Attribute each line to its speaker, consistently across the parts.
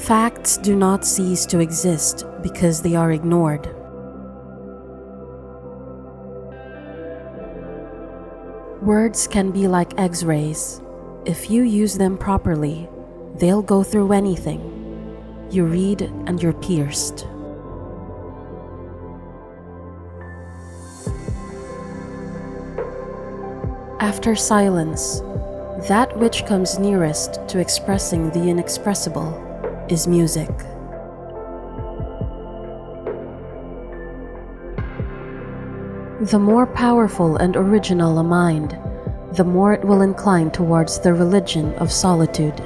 Speaker 1: Facts do not cease to exist because they are ignored. Words can be like X-rays. If you use them properly, they'll go through anything. You read and you're pierced. After silence, that which comes nearest to expressing the inexpressible is music. The more powerful and original a mind, the more it will incline towards the religion of solitude.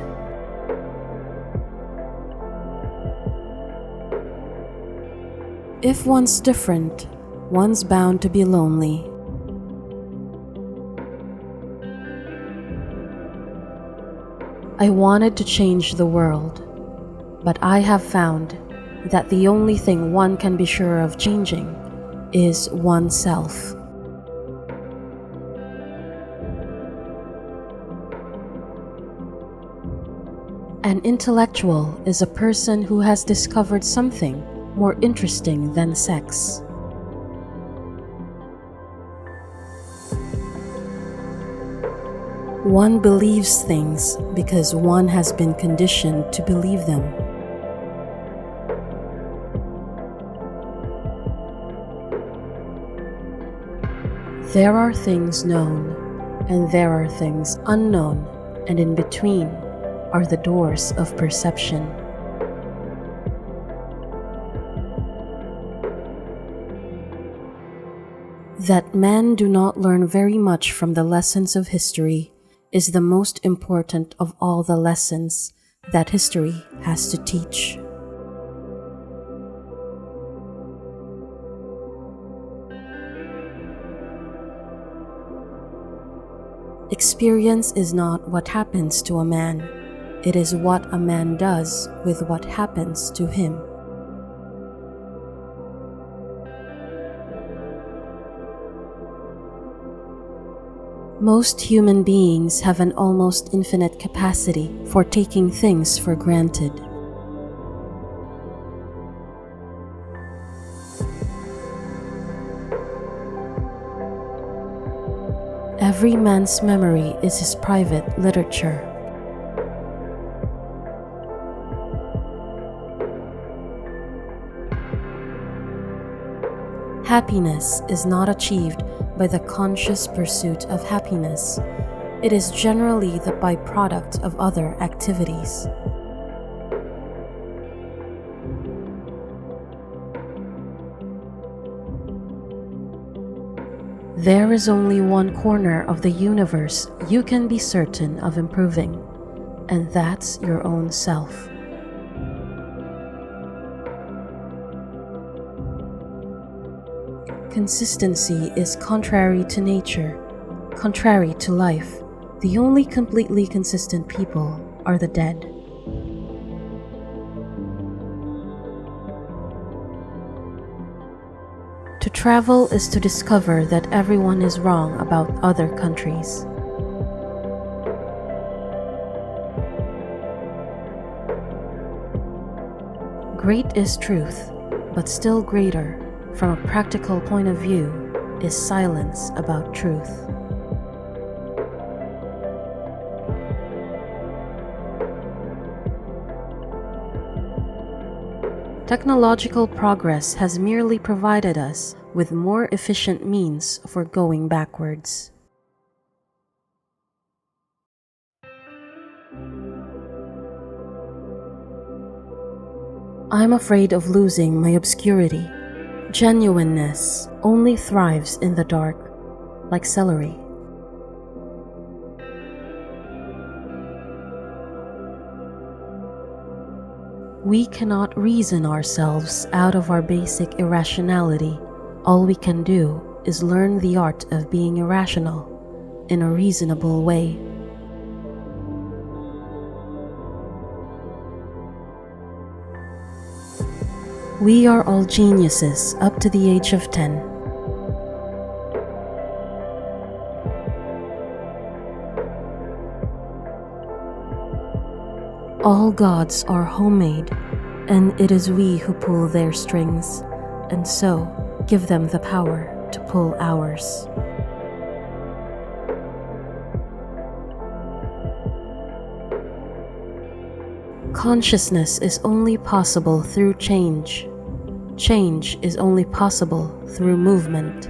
Speaker 1: If one's different, one's bound to be lonely. I wanted to change the world, but I have found that the only thing one can be sure of changing is oneself. An intellectual is a person who has discovered something more interesting than sex. One believes things because one has been conditioned to believe them. There are things known, and there are things unknown, and in between are the doors of perception. That men do not learn very much from the lessons of history is the most important of all the lessons that history has to teach. Experience is not what happens to a man, it is what a man does with what happens to him. Most human beings have an almost infinite capacity for taking things for granted. Every man's memory is his private literature. Happiness is not achieved by the conscious pursuit of happiness. It is generally the byproduct of other activities. There is only one corner of the universe you can be certain of improving, and that's your own self. Consistency is contrary to nature, contrary to life. The only completely consistent people are the dead. To travel is to discover that everyone is wrong about other countries. Great is truth, but still greater, from a practical point of view, is silence about truth. Technological progress has merely provided us with more efficient means for going backwards. I'm afraid of losing my obscurity. Genuineness only thrives in the dark, like celery. We cannot reason ourselves out of our basic irrationality. All we can do is learn the art of being irrational in a reasonable way. We are all geniuses up to the age of 10. All gods are homemade, and it is we who pull their strings, and so give them the power to pull ours. Consciousness is only possible through change. Change is only possible through movement.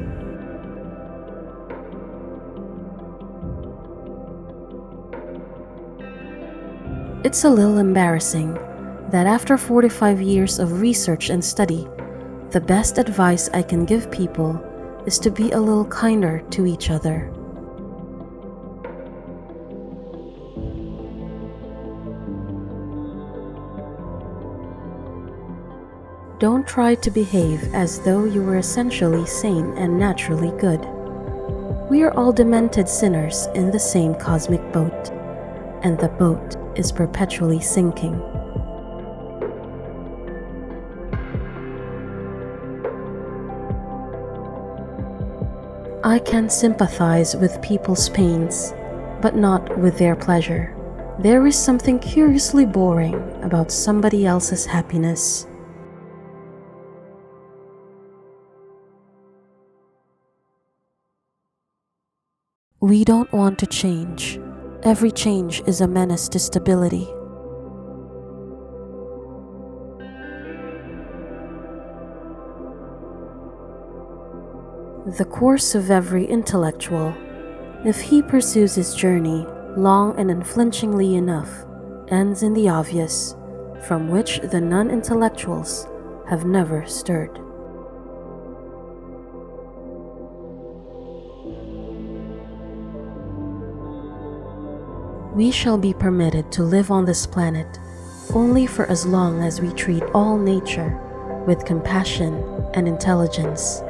Speaker 1: It's a little embarrassing that after 45 years of research and study, the best advice I can give people is to be a little kinder to each other. Don't try to behave as though you were essentially sane and naturally good. We are all demented sinners in the same cosmic boat, and the boat is perpetually sinking. I can sympathize with people's pains, but not with their pleasure. There is something curiously boring about somebody else's happiness. We don't want to change. Every change is a menace to stability. The course of every intellectual, if he pursues his journey long and unflinchingly enough, ends in the obvious, from which the non-intellectuals have never stirred. We shall be permitted to live on this planet only for as long as we treat all nature with compassion and intelligence.